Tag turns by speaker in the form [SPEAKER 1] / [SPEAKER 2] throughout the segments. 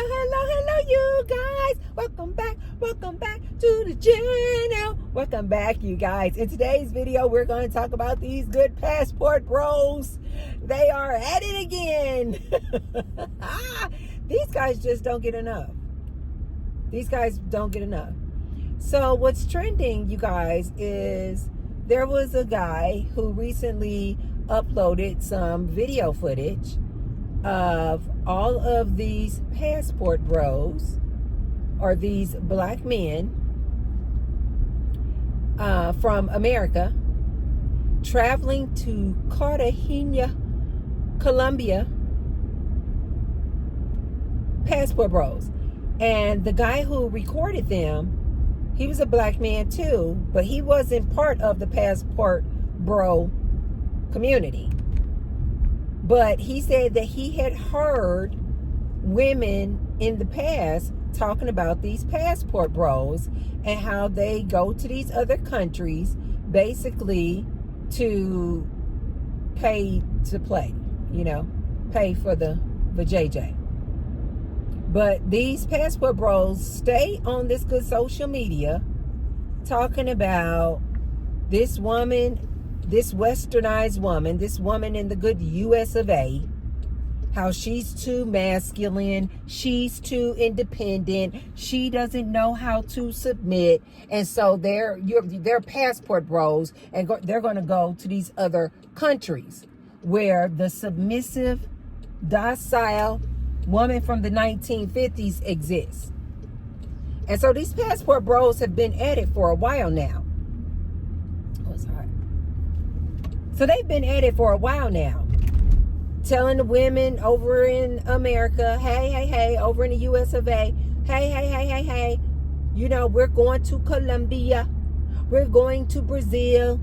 [SPEAKER 1] Hello, you guys. Welcome back to the channel. Welcome back, you guys. In today's video, we're going to talk about these good passport bros. They are at it again. These guys just don't get enough. These guys don't get enough. So what's trending, you guys, is there was a guy who recently uploaded some video footage of all of these passport bros, or these black men from America, traveling to Cartagena, Colombia. Passport bros. And the guy who recorded them, he was a black man too, but he wasn't part of the passport bro community. But he said that he had heard women in the past talking about these passport bros and how they go to these other countries basically to pay to play, pay for the JJ. But these passport bros stay on this good social media talking about this woman, this westernized woman, this woman in the good US of A, how she's too masculine, she's too independent, she doesn't know how to submit, and so they're passport bros, and they're going to go to these other countries where the submissive, docile woman from the 1950s exists. And so these passport bros have been at it for a while now. Oh, it's hot. So they've been at it for a while now, telling the women over in America, hey, over in the US of A, hey, we're going to Colombia, we're going to Brazil,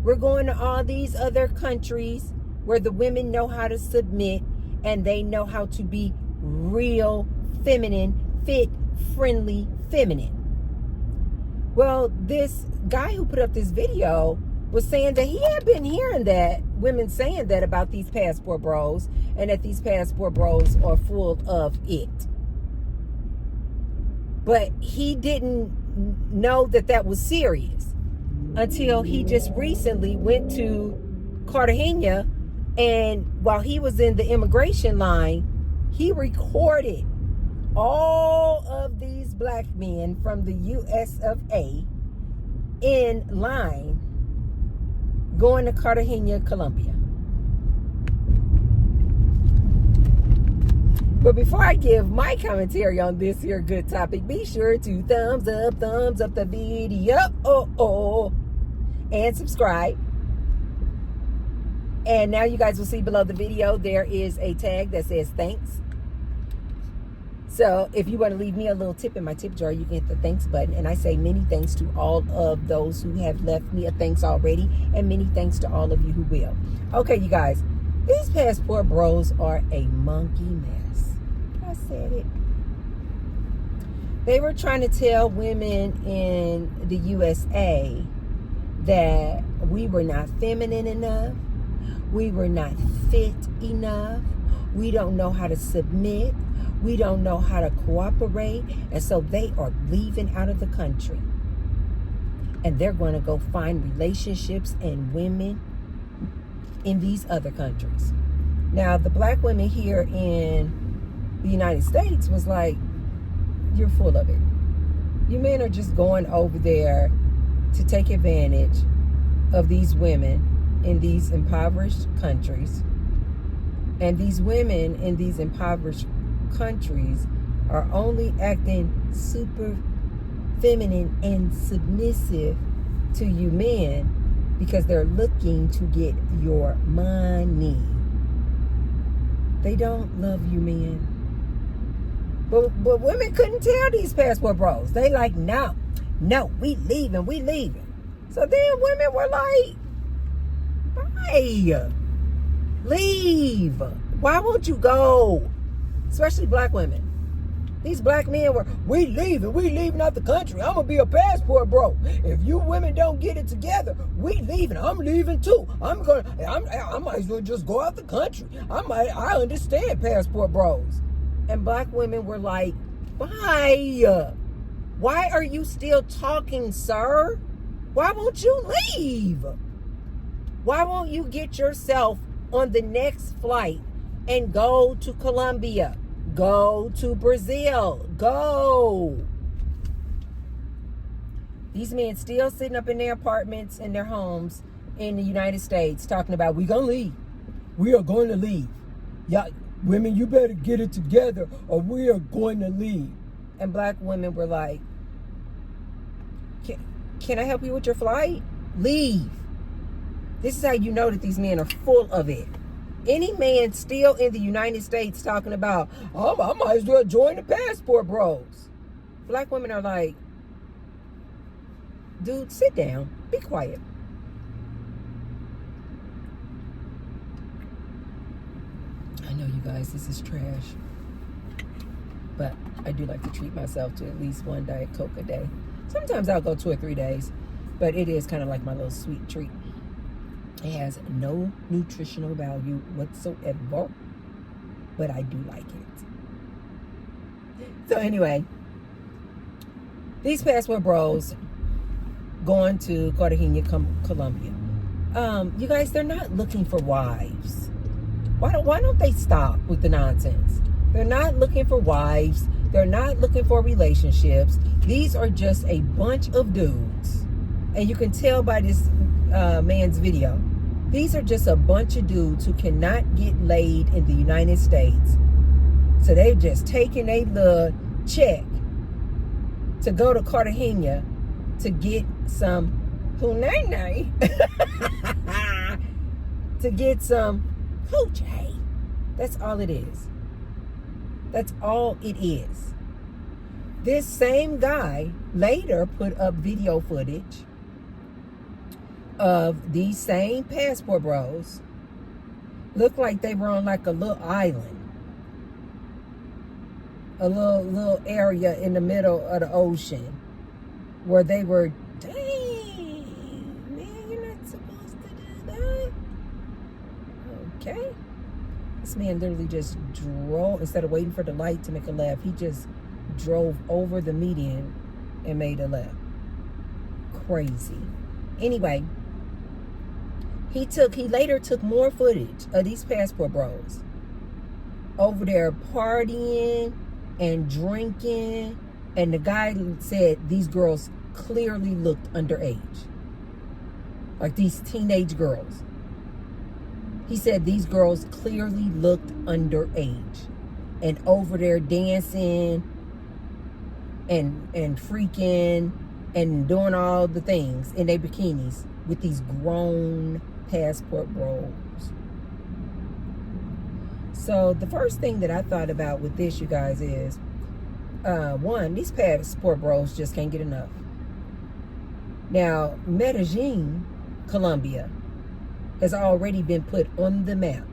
[SPEAKER 1] we're going to all these other countries where the women know how to submit and they know how to be real feminine, fit, friendly, feminine. Well, this guy who put up this video was saying that he had been hearing that, women saying that about these passport bros, and that these passport bros are full of it. But he didn't know that that was serious until he just recently went to Cartagena, and while he was in the immigration line, he recorded all of these black men from the US of A in line going to Cartagena, Colombia. But before I give my commentary on this here good topic, be sure to thumbs up the video, and subscribe. And now you guys will see below the video, there is a tag that says thanks. So if you want to leave me a little tip in my tip jar, you can hit the thanks button. And I say many thanks to all of those who have left me a thanks already, and many thanks to all of you who will. Okay, you guys, these passport bros are a monkey mess. I said it. They were trying to tell women in the USA that we were not feminine enough, we were not fit enough, we don't know how to submit, we don't know how to cooperate, and so they are leaving out of the country. And they're going to go find relationships and women in these other countries. Now, the black women here in the United States was like, you're full of it. You men are just going over there to take advantage of these women in these impoverished countries. And these women in these impoverished countries are only acting super feminine and submissive to you men because they're looking to get your money. They don't love you men. But women couldn't tell these passport bros. They like, no, we leaving. So then women were like, bye, leave. Why won't you go? Especially black women. These black men were, we leaving out the country. I'm gonna be a passport bro. If you women don't get it together, we leaving. I'm leaving too. I might as well just go out the country. I understand passport bros. And black women were like, why? Why are you still talking, sir? Why won't you leave? Why won't you get yourself on the next flight and go to Colombia? Go to Brazil. Go. These men still sitting up in their apartments and their homes in the United States talking about, we gonna leave. We are going to leave. Yeah, women, you better get it together or we are going to leave. And black women were like, can I help you with your flight? Leave. This is how you know that these men are full of it. Any man still in the United States talking about, oh, I might as well join the passport bros. Black women are like, dude, sit down. Be quiet. I know, you guys, this is trash. But I do like to treat myself to at least one Diet Coke a day. Sometimes I'll go 2 or 3 days. But it is kind of like my little sweet treat. It has no nutritional value whatsoever. But I do like it. So anyway, these passport bros going to Cartagena, Colombia. You guys, they're not looking for wives. Why don't they stop with the nonsense? They're not looking for wives. They're not looking for relationships. These are just a bunch of dudes. And you can tell by this man's video. These are just a bunch of dudes who cannot get laid in the United States. So they've just taken a little check to go to Cartagena to get some punani, to get some coochie. That's all it is. That's all it is. This same guy later put up video footage of these same passport bros. Looked like they were on like a little island. A little area in the middle of the ocean where they were, dang, man, you're not supposed to do that. Okay. This man literally just drove, instead of waiting for the light to make a left, he just drove over the median and made a left. Crazy. Anyway, he later took more footage of these passport bros over there partying and drinking, and the guy said these girls clearly looked underage, like these teenage girls. He said these girls clearly looked underage and over there dancing and freaking and doing all the things in their bikinis with these grown passport bros. So the first thing that I thought about with this, you guys, is one, these passport bros just can't get enough. Now, Medellin, Colombia, has already been put on the map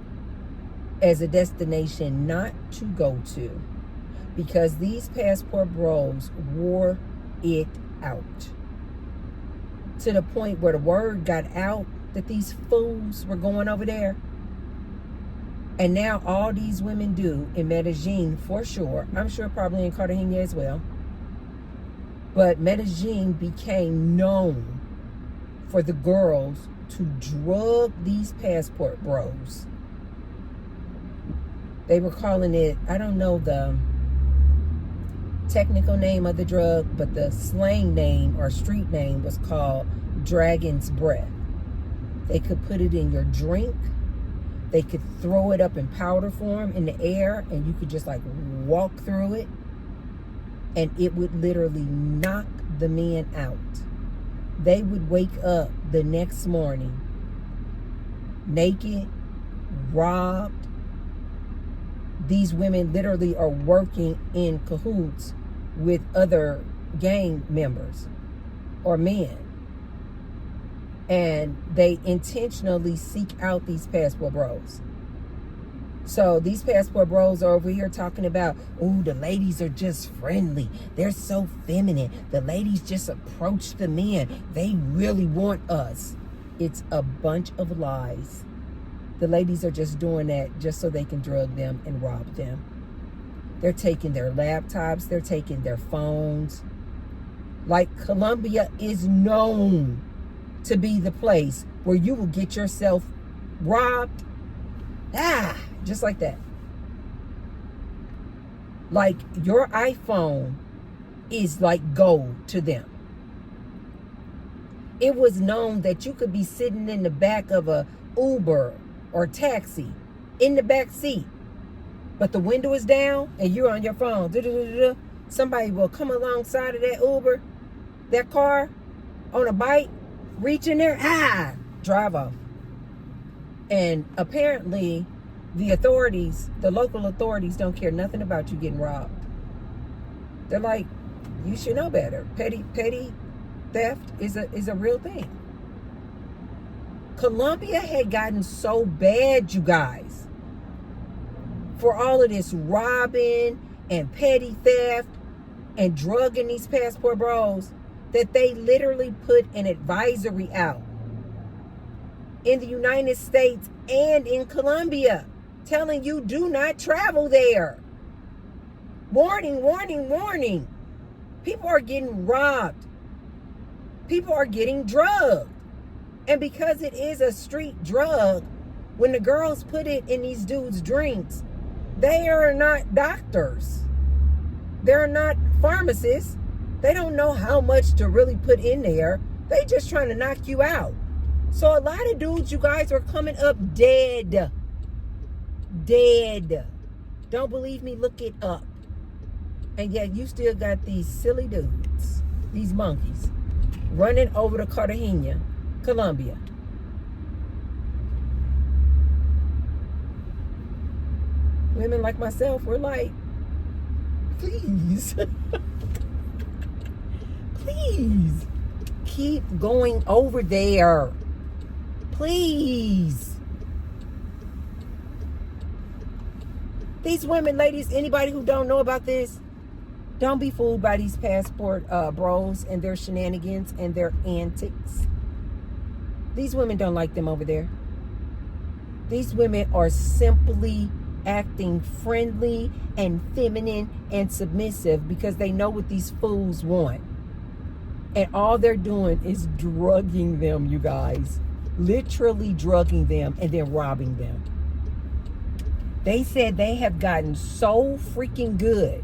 [SPEAKER 1] as a destination not to go to because these passport bros wore it out to the point where the word got out that these fools were going over there. And now all these women do in Medellin, for sure, I'm sure probably in Cartagena as well, but Medellin became known for the girls to drug these passport bros. They were calling it, I don't know the technical name of the drug, but the slang name or street name was called Dragon's Breath. They could put it in your drink. They could throw it up in powder form in the air, and you could just like walk through it, and it would literally knock the men out. They would wake up the next morning naked, robbed. These women literally are working in cahoots with other gang members or men. And they intentionally seek out these passport bros. So these passport bros are over here talking about, oh, the ladies are just friendly. They're so feminine. The ladies just approach the men. They really want us. It's a bunch of lies. The ladies are just doing that just so they can drug them and rob them. They're taking their laptops. They're taking their phones. Like, Colombia is known to be the place where you will get yourself robbed. Just like that. Like, your iPhone is like gold to them. It was known that you could be sitting in the back of a Uber or taxi in the back seat, but the window is down and you're on your phone. Somebody will come alongside of that Uber, that car, on a bike, reach in there, drive off. And apparently the authorities, the local authorities, don't care nothing about you getting robbed. They're like, you should know better. Petty theft is a real thing. Colombia had gotten so bad, you guys, for all of this robbing and petty theft and drugging these passport bros, that they literally put an advisory out in the United States and in Colombia telling you, do not travel there. Warning, warning, warning. People are getting robbed. People are getting drugged. And because it is a street drug, when the girls put it in these dudes' drinks, they are not doctors. They're not pharmacists. They don't know how much to really put in there. They just trying to knock you out. So a lot of dudes, you guys, are coming up dead. Dead. Don't believe me? Look it up. And yet you still got these silly dudes, these monkeys, running over to Cartagena, Colombia. Women like myself, we're like, please, please keep going over there. Please. These women, ladies, anybody who don't know about this, don't be fooled by these passport bros and their shenanigans and their antics. These women don't like them over there. These women are simply acting friendly and feminine and submissive because they know what these fools want. And all they're doing is drugging them, you guys. Literally drugging them and then robbing them. They said they have gotten so freaking good.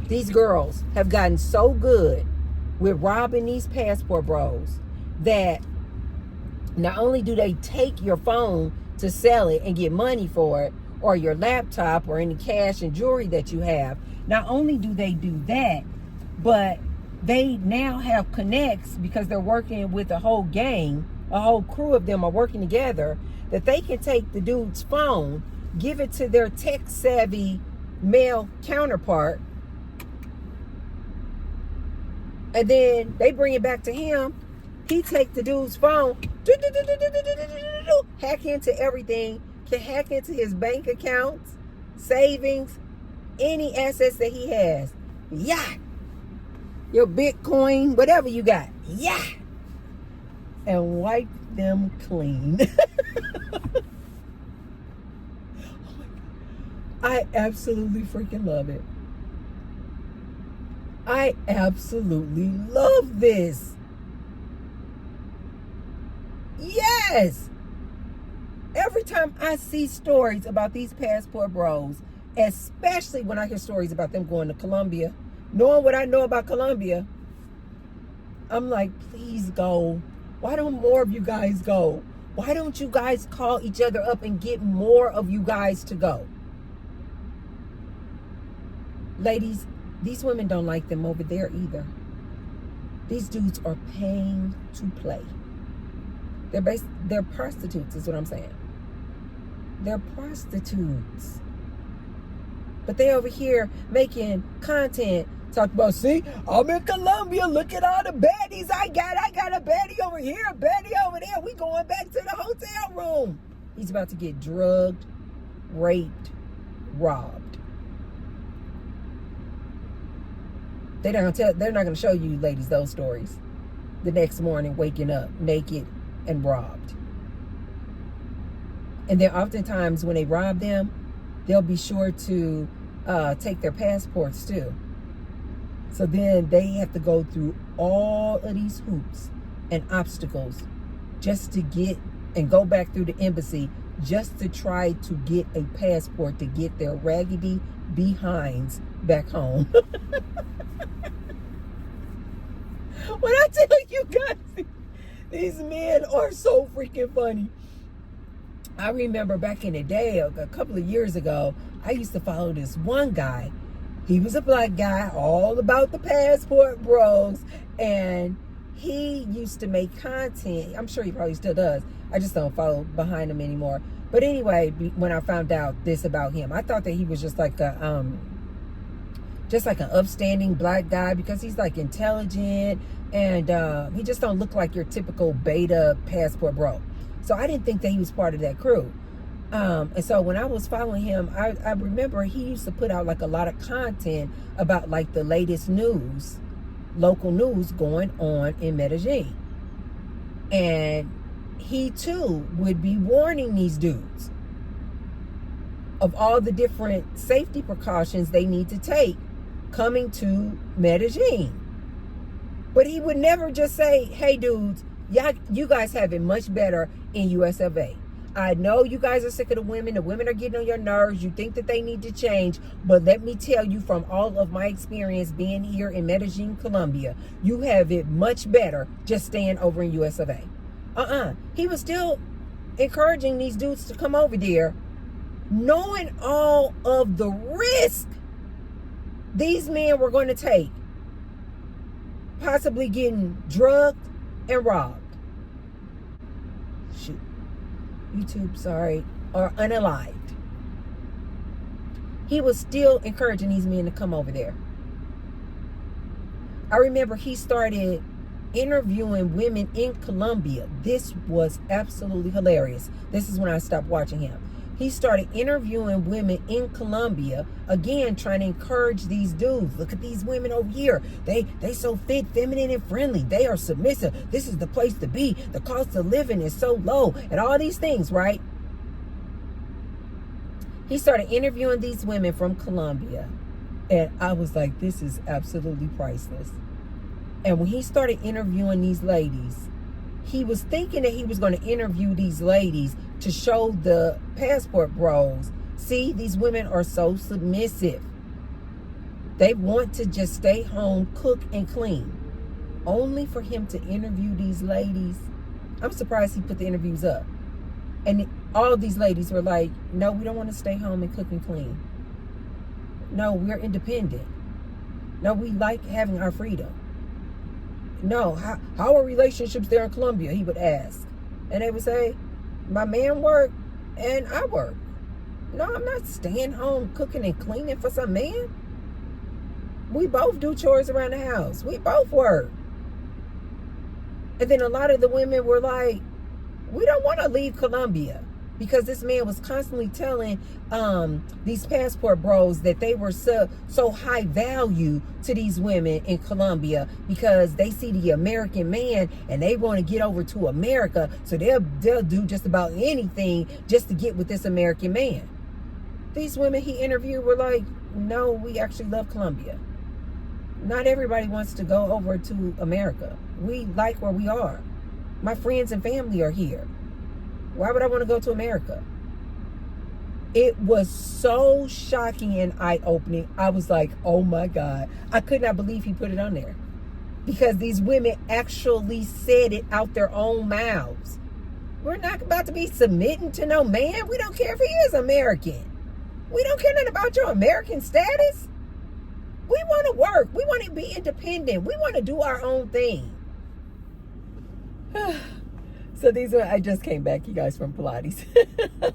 [SPEAKER 1] These girls have gotten so good with robbing these passport bros that not only do they take your phone to sell it and get money for it, or your laptop or any cash and jewelry that you have, not only do they do that, but they now have connects because they're working with a whole gang, a whole crew of them are working together, that they can take the dude's phone, give it to their tech-savvy male counterpart, and then they bring it back to him. He take the dude's phone, hack into everything, can hack into his bank accounts, savings, any assets that he has. Yeah. Your Bitcoin, whatever you got. Yeah. And wipe them clean. Oh my God. I absolutely freaking love it. I absolutely love this. Yes. Every time I see stories about these passport bros, especially when I hear stories about them going to Colombia, knowing what I know about Colombia, I'm like, please go. Why don't more of you guys go? Why don't you guys call each other up and get more of you guys to go? Ladies, these women don't like them over there either. These dudes are paying to play. They're prostitutes is what I'm saying. They're prostitutes. But they over here making content, talk about, see, I'm in Colombia, look at all the baddies I got. I got a baddie over here, a baddie over there. We going back to the hotel room. He's about to get drugged, raped, robbed. They're not going to show you ladies those stories. The next morning, waking up naked and robbed. And then oftentimes when they rob them, they'll be sure to take their passports too. So then they have to go through all of these hoops and obstacles just to get and go back through the embassy just to try to get a passport to get their raggedy behinds back home. When I tell you guys, these men are so freaking funny. I remember back in the day, a couple of years ago, I used to follow this one guy. He was a black guy, all about the passport bros, and he used to make content. I'm sure he probably still does. I just don't follow behind him anymore. But anyway, when I found out this about him, I thought that he was just like an upstanding black guy because he's like intelligent and he just don't look like your typical beta passport bro. So I didn't think that he was part of that crew. And so when I was following him, I remember he used to put out like a lot of content about like the latest news, local news going on in Medellin. And he too would be warning these dudes of all the different safety precautions they need to take coming to Medellin. But he would never just say, hey dudes, you guys have it much better in US of A. I know you guys are sick of the women are getting on your nerves, you think that they need to change, but let me tell you from all of my experience being here in Medellin, Colombia, you have it much better just staying over in US of A. He was still encouraging these dudes to come over there, knowing all of the risk these men were going to take, possibly getting drugged and robbed. Shoot. YouTube, sorry, or unalived. He was still encouraging these men to come over there. I remember he started interviewing women in Colombia. This was absolutely hilarious. This is when I stopped watching him. He started interviewing women in Colombia, again, trying to encourage these dudes. Look at these women over here. They so fit, feminine, and friendly. They are submissive. This is the place to be. The cost of living is so low, and all these things, right? He started interviewing these women from Colombia, and I was like, this is absolutely priceless. And when he started interviewing these ladies, he was thinking that he was going to interview these ladies to show the passport bros, see, these women are so submissive. They want to just stay home, cook and clean. Only for him to interview these ladies. I'm surprised he put the interviews up. And all of these ladies were like, no, we don't want to stay home and cook and clean. No, we're independent. No, we like having our freedom. No, how are relationships there in Colombia? He would ask. And they would say, my man work and I work. No, I'm not staying home cooking and cleaning for some man. We both do chores around the house. We both work. And then a lot of the women were like, we don't want to leave Colombia, because this man was constantly telling these passport bros that they were so high value to these women in Colombia because they see the American man and they want to get over to America, so they'll do just about anything just to get with this American man. These women he interviewed were like, no, we actually love Colombia. Not everybody wants to go over to America. We like where we are. My friends and family are here. Why would I want to go to America? It was so shocking and eye-opening. I was like, oh my God. I could not believe he put it on there. Because these women actually said it out their own mouths. We're not about to be submitting to no man. We don't care if he is American. We don't care nothing about your American status. We want to work. We want to be independent. We want to do our own thing. So these are, I just came back, you guys, from Pilates.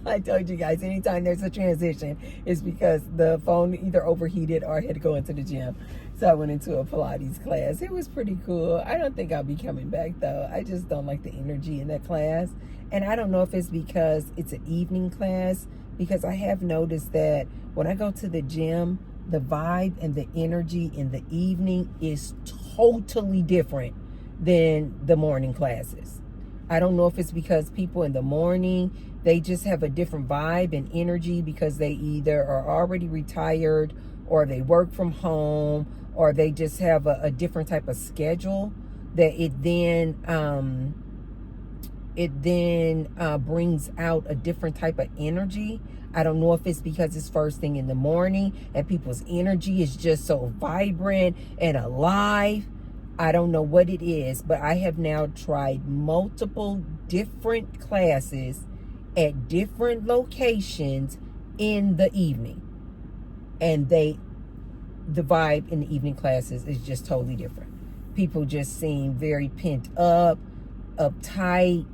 [SPEAKER 1] I told you guys, anytime there's a transition, it's because the phone either overheated or I had to go into the gym. So I went into a Pilates class. It was pretty cool. I don't think I'll be coming back, though. I just don't like the energy in that class. And I don't know if it's because it's an evening class, because I have noticed that when I go to the gym, the vibe and the energy in the evening is totally different than the morning classes. I don't know if it's because people in the morning, they just have a different vibe and energy because they either are already retired or they work from home or they just have a different type of schedule that it then brings out a different type of energy. I don't know if it's because it's first thing in the morning and people's energy is just so vibrant and alive. I don't know what it is, but I have now tried multiple different classes at different locations in the evening. And the vibe in the evening classes is just totally different. People just seem very pent up, uptight,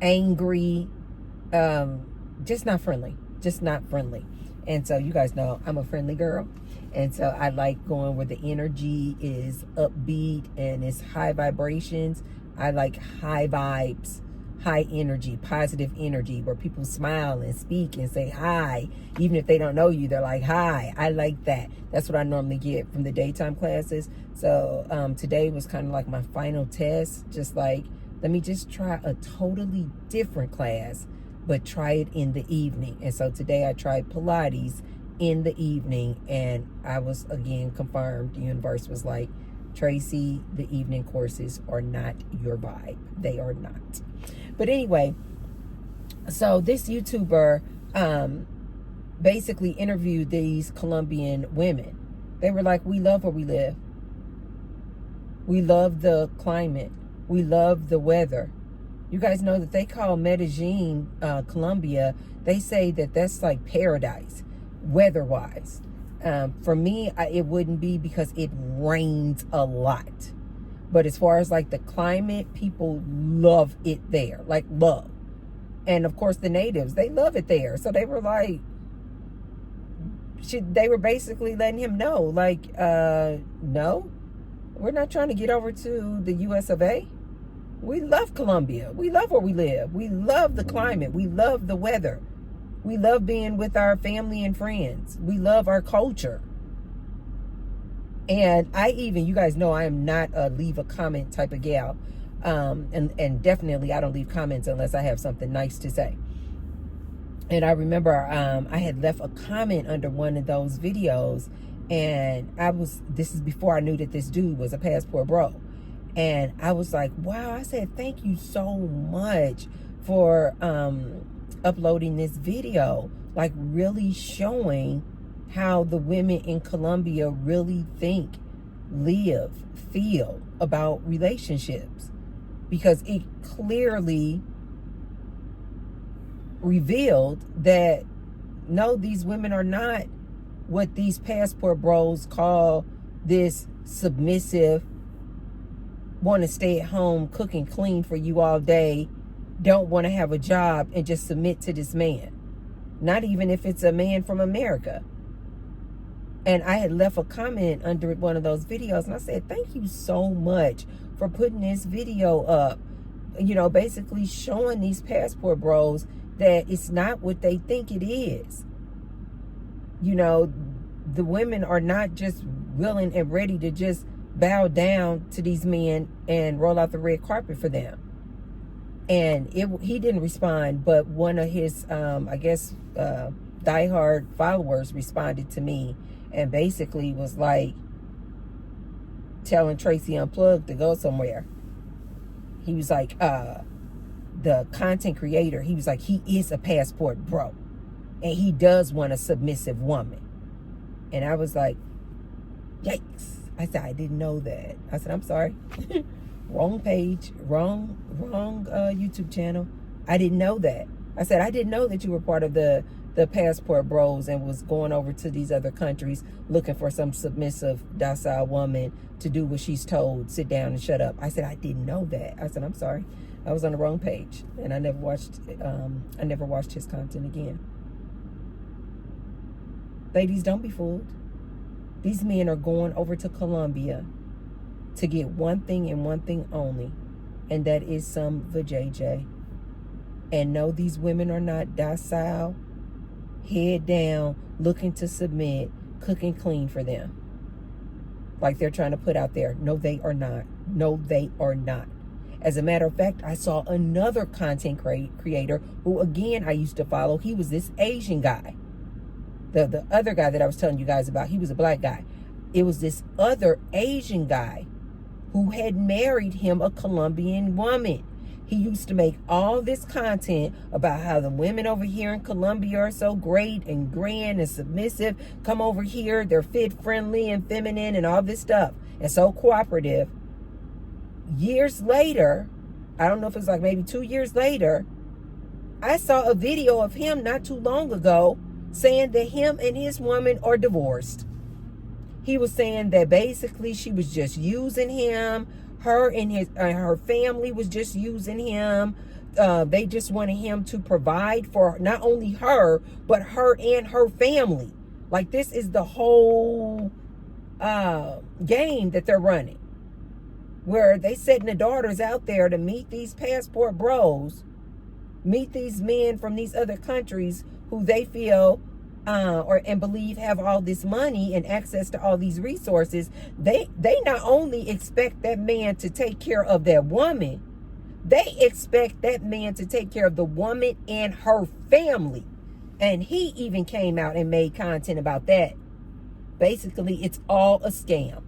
[SPEAKER 1] angry, just not friendly. And so you guys know I'm a friendly girl. And so I like going where the energy is upbeat and it's high vibrations. I like high vibes, high energy, positive energy, where people smile and speak and say hi. Even if they don't know you, they're like, hi. I like that. That's what I normally get from the daytime classes. So today was kind of like my final test. Just like, let me just try a totally different class, but try it in the evening. And so today I tried Pilates in the evening, and I was again confirmed. The universe was like, Tracy, the evening courses are not your vibe. They are not. But anyway, so this YouTuber basically interviewed these Colombian women. They were like, we love where we live. We love the climate. We love the weather. You guys know that they call Medellin, Colombia, they say that that's like paradise, weather-wise. For me, it wouldn't be because it rains a lot. But as far as like the climate, people love it there, like love. And of course the natives, they love it there. So they were like, they were basically letting him know, like, no, we're not trying to get over to the US of A. We love Colombia. We love where we live. We love the climate. We love the weather. We love being with our family and friends. We love our culture. And I even, you guys know I am not a leave a comment type of gal. And definitely I don't leave comments unless I have something nice to say. And I remember I had left a comment under one of those videos, and this is before I knew that this dude was a passport bro. And I was like, wow, I said, thank you so much for uploading this video, like really showing how the women in Colombia really think, live, feel about relationships. Because it clearly revealed that, no, these women are not what these passport bros call this submissive, want to stay at home, cook and clean for you all day, don't want to have a job and just submit to this man. Not even if it's a man from America. And I had left a comment under one of those videos, and I said, thank you so much for putting this video up. You know, basically showing these passport bros that it's not what they think it is. You know, the women are not just willing and ready to just bow down to these men and roll out the red carpet for them. And he didn't respond, but one of his, I guess, diehard followers responded to me and basically was like telling Tracy Unplugged to go somewhere. He was like, the content creator, he was like, he is a passport bro. And he does want a submissive woman. And I was like, yikes. I said, I didn't know that. I said, I'm sorry. Wrong page, wrong YouTube channel. I didn't know that. I said, I didn't know that you were part of the passport bros and was going over to these other countries looking for some submissive, docile woman to do what she's told, sit down and shut up. I said, I didn't know that. I said, I'm sorry. I was on the wrong page, and I never watched his content again. Ladies, don't be fooled. These men are going over to Colombia to get one thing and one thing only, and that is some vajayjay. And no, these women are not docile, head down, looking to submit, cook and clean for them, like they're trying to put out there. No, they are not. No, they are not. As a matter of fact, I saw another content creator who, again, I used to follow. He was this Asian guy. The other guy that I was telling you guys about, he was a black guy. It was this other Asian guy who had married him a Colombian woman. He used to make all this content about how the women over here in Colombia are so great and grand and submissive. Come over here, they're fit, friendly, and feminine and all this stuff. And so cooperative. Years later, I don't know if it's like maybe 2 years later, I saw a video of him not too long ago saying that him and his woman are divorced. He was saying that basically she was just using him. Her and her family was just using him. They just wanted him to provide for not only her, but her and her family. Like, this is the whole game that they're running, where they setting the daughters out there to meet these passport bros, meet these men from these other countries who they feel and believe have all this money and access to all these resources. They not only expect that man to take care of that woman, they expect that man to take care of the woman and her family. And he even came out and made content about that. Basically, it's all a scam.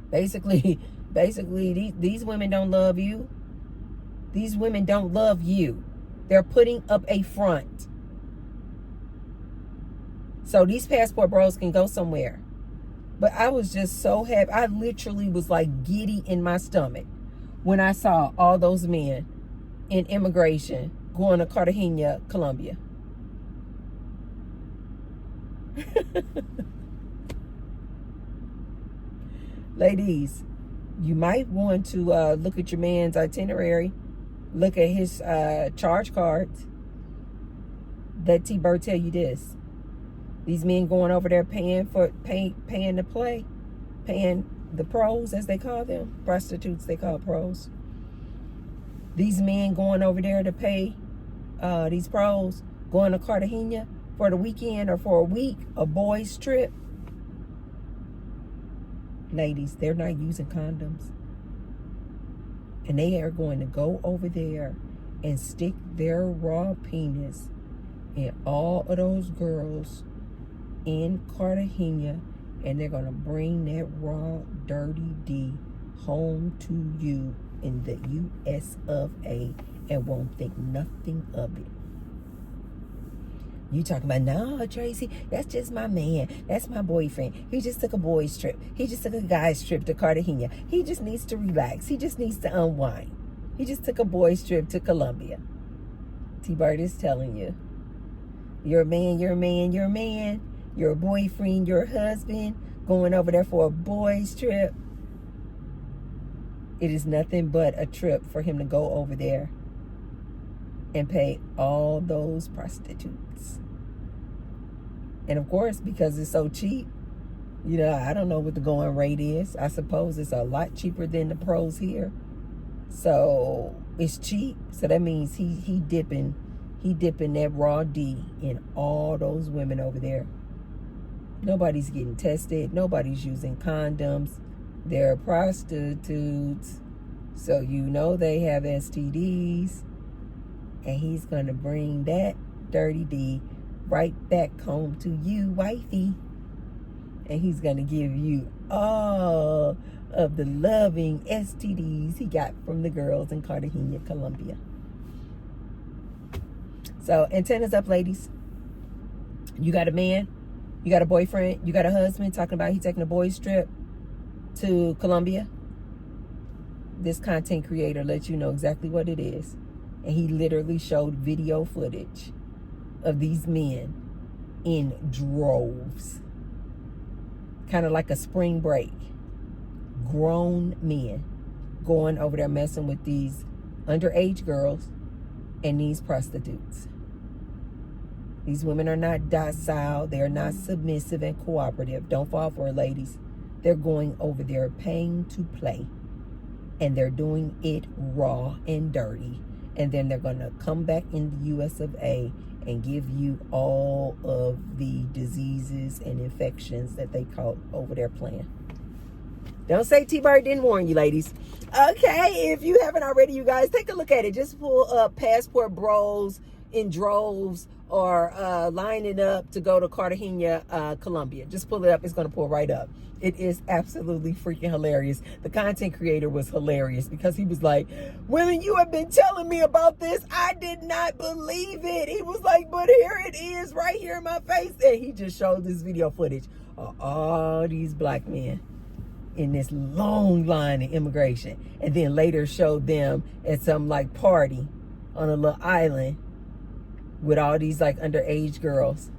[SPEAKER 1] Basically, these women don't love you. These women don't love you. They're putting up a front. So these passport bros can go somewhere. But I was just so happy. I literally was like giddy in my stomach when I saw all those men in immigration going to Cartagena, Colombia. Ladies, you might want to look at your man's itinerary. Look at his charge cards. Let T-Bird tell you this. These men going over there paying to play, paying the pros, as they call them, prostitutes they call pros. These men going over there to pay these pros, going to Cartagena for the weekend or for a week, a boys' trip. Ladies, they're not using condoms. And they are going to go over there and stick their raw penis in all of those girls in Cartagena, and they're going to bring that raw, dirty D home to you in the US of A and won't think nothing of it. You talking about, no, Tracy, that's just my man. That's my boyfriend. He just took a boys' trip. He just took a guy's trip to Cartagena. He just needs to relax. He just needs to unwind. He just took a boys' trip to Colombia. T-Bird is telling you. Your man, your man, your man. Your boyfriend, your husband, going over there for a boys' trip. It is nothing but a trip for him to go over there and pay all those prostitutes. And of course, because it's so cheap, you know, I don't know what the going rate is. I suppose it's a lot cheaper than the pros here. So it's cheap. So that means he dipping that raw D in all those women over there. Nobody's getting tested. Nobody's using condoms. They're prostitutes. So you know they have STDs. And he's going to bring that dirty D right back home to you, wifey. And he's going to give you all of the loving STDs he got from the girls in Cartagena, Colombia. So antennas up, ladies. You got a man. You got a boyfriend, you got a husband talking about he taking a boys' trip to Colombia. This content creator lets you know exactly what it is. And he literally showed video footage of these men in droves. Kind of like a spring break. Grown men going over there messing with these underage girls and these prostitutes. These women are not docile. They're not submissive and cooperative. Don't fall for it, ladies. They're going over there paying to play. And they're doing it raw and dirty. And then they're going to come back in the US of A and give you all of the diseases and infections that they caught over there playing. Don't say T-Bird didn't warn you, ladies. Okay, if you haven't already, you guys, take a look at it. Just pull up Passport Bros in droves or lining up to go to Cartagena, Colombia. Just pull it up. It's going to pull right up. It is absolutely freaking hilarious. The content creator was hilarious because he was like, women, you have been telling me about this. I did not believe it. He was like, but here it is right here in my face. And he just showed this video footage of all these black men in this long line in immigration. And then later showed them at some like party on a little island with all these like underage girls.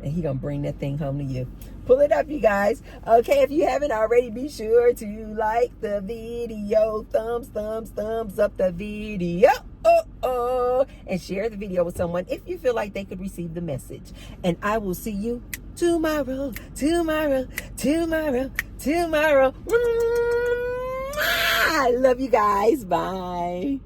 [SPEAKER 1] And he gonna bring that thing home to you. Pull it up, you guys. Okay, if you haven't already, be sure to like the video. Thumbs up the video. And share the video with someone if you feel like they could receive the message. And I will see you tomorrow. I love you guys. Bye.